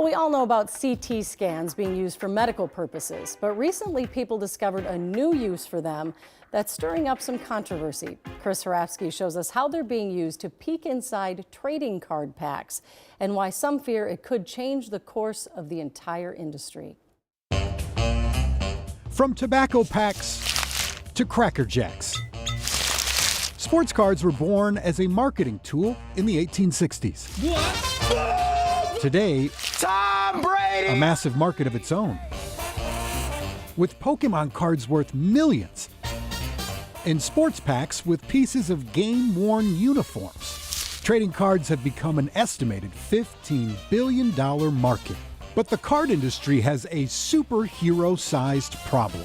Well, we all know about CT scans being used for medical purposes, but recently people discovered a new use for them that's stirring up some controversy. Chris Harafsky shows us how they're being used to peek inside trading card packs and why some fear it could change the course of the entire industry. From tobacco packs to Cracker Jacks, sports cards were born as a marketing tool in the 1860s. Today, Tom Brady! A massive market of its own, with Pokemon cards worth millions, and sports packs with pieces of game-worn uniforms. Trading cards have become an estimated $15 billion market. But the card industry has a superhero-sized problem: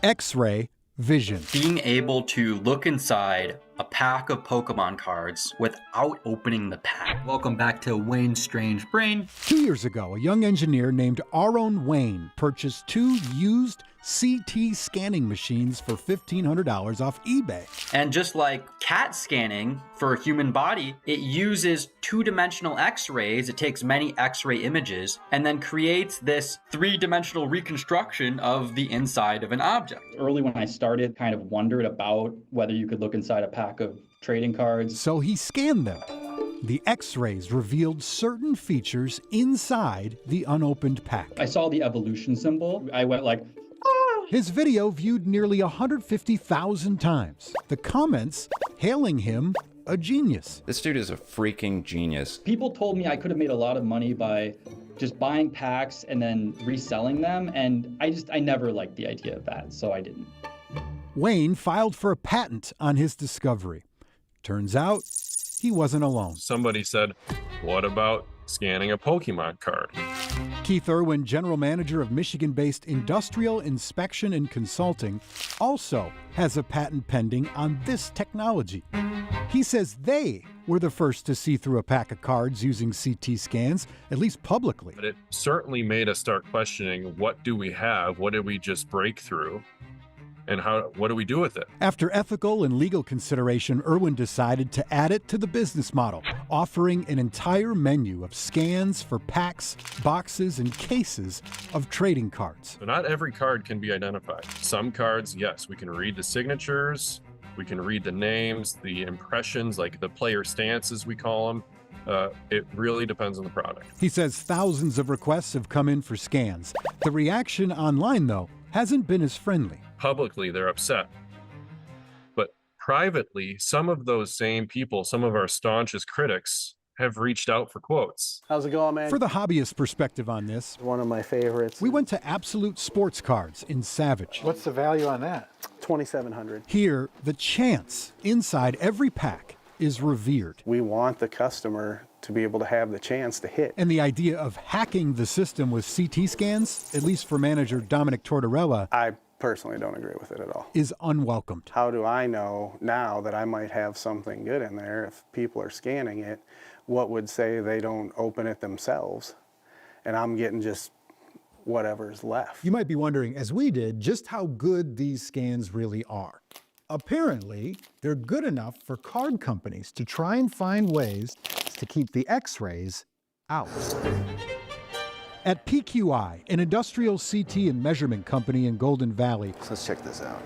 X-ray vision. Being able to look inside a pack of Pokemon cards without opening the pack. Welcome back to Wayne's Strange Brain. 2 years ago, a young engineer named Aaron Wayne purchased 2 used CT scanning machines for $1,500 off eBay. And just like CAT scanning for a human body, it uses two-dimensional X-rays. It takes many X-ray images and then creates this three-dimensional reconstruction of the inside of an object. Early when I started, kind of wondered about whether you could look inside a pack of trading cards. So he scanned them. The X-rays revealed certain features inside the unopened pack. I saw the evolution symbol. I went like, His video viewed nearly 150,000 times. The comments hailing him a genius. This dude is a freaking genius. people told me I could have made a lot of money by just buying packs and then reselling them. And I never liked the idea of that, so I didn't. Wayne filed for a patent on his discovery. Turns out, he wasn't alone. Somebody said, what about scanning a Pokemon card? Keith Irwin, general manager of Michigan-based Industrial Inspection and Consulting, also has a patent pending on this technology. He says they were the first to see through a pack of cards using CT scans, at least publicly. But it certainly made us start questioning, what do we have? What did we just break through? And what do we do with it? After ethical and legal consideration, Irwin decided to add it to the business model, offering an entire menu of scans for packs, boxes, and cases of trading cards. So not every card can be identified. Some cards, yes, we can read the signatures, we can read the names, the impressions, like the player stances, we call them. It really depends on the product. He says thousands of requests have come in for scans. The reaction online, though, hasn't been as friendly. Publicly, they're upset. But privately, some of those same people, some of our staunchest critics, have reached out for quotes. How's it going, man? For the hobbyist perspective on this, One of my favorites. we went to Absolute Sports Cards in Savage. What's the value on that? $2,700. Here, the chance inside every pack is revered. We want the customer to be able to have the chance to hit. And the idea of hacking the system with CT scans, at least for manager Dominic Tortorella, I personally don't agree with it at all. is unwelcomed. How do I know now that I might have something good in there if people are scanning it? What would say they don't open it themselves and I'm getting just whatever's left? You might be wondering, as we did, just how good these scans really are. Apparently, they're good enough for card companies to try and find ways to keep the X-rays out. At PQI, an industrial CT and measurement company in Golden Valley, So let's check this out.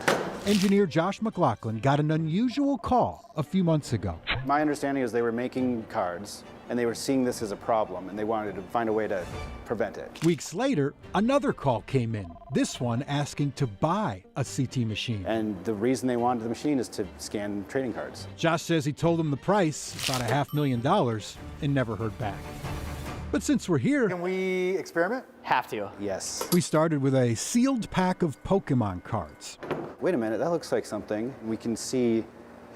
engineer Josh McLaughlin got an unusual call a few months ago. My understanding is they were making cards and they were seeing this as a problem and they wanted to find a way to prevent it. Weeks later, another call came in, this one asking to buy a CT machine. And the reason they wanted the machine is to scan trading cards. Josh says he told him the price, about $500,000, and never heard back. But since we're here, Can we experiment? Have to. Yes. we started with a sealed pack of Pokemon cards. Wait a minute, that looks like something. We can see,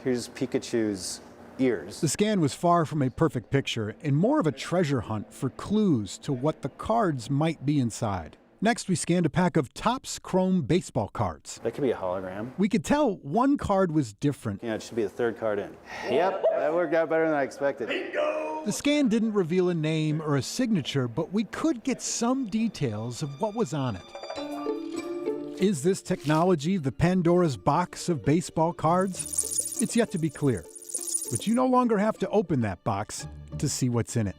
here's Pikachu's ears. The scan was far from a perfect picture and more of a treasure hunt for clues to what the cards might be inside. Next, we scanned a pack of Topps Chrome baseball cards. That could be a hologram. We could tell one card was different. Yeah, it should be the third card in. Yep, that worked out better than I expected. The scan didn't reveal a name or a signature, but we could get some details of what was on it. Is this technology the Pandora's box of baseball cards? It's yet to be clear, but you no longer have to open that box to see what's in it.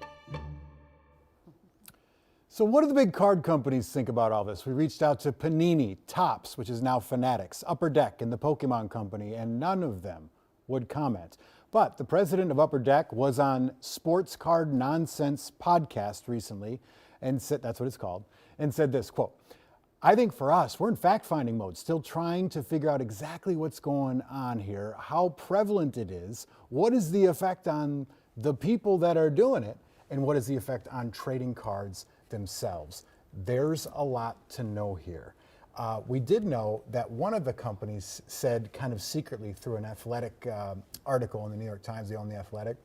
So what do the big card companies think about all this? We reached out to Panini, Topps, which is now Fanatics, Upper Deck, and the Pokemon Company, and none of them would comment. But the president of Upper Deck was on Sports Card Nonsense podcast recently, and said, that's what it's called, and said this, quote, "I think for us, we're in fact-finding mode, still trying to figure out exactly what's going on here, how prevalent it is, what is the effect on the people that are doing it, and what is the effect on trading cards themselves." There's a lot to know here. We did know that one of the companies said kind of secretly through an Athletic article in the New York Times, they own the Athletic,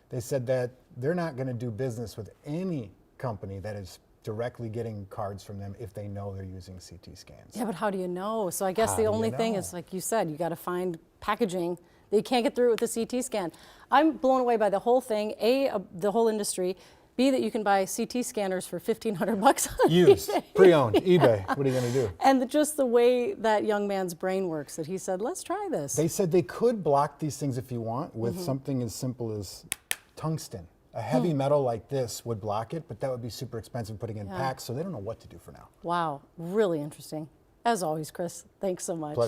they said that they're not going to do business with any company that is directly getting cards from them if they know they're using CT scans. Yeah, but how do you know? So I guess How the do only you thing know? is, like you said, you got to find packaging that you can't get through with the CT scan. I'm blown away by the whole thing. The whole industry. B, that you can buy CT scanners for $1,500 on Used, eBay. pre-owned, eBay. What are you going to do? And just the way that young man's brain works, that he said, let's try this. They said they could block these things if you want with something as simple as tungsten. A heavy metal like this would block it, but that would be super expensive putting in packs, so they don't know what to do for now. Wow, really interesting. As always, Chris, thanks so much. Pleasure.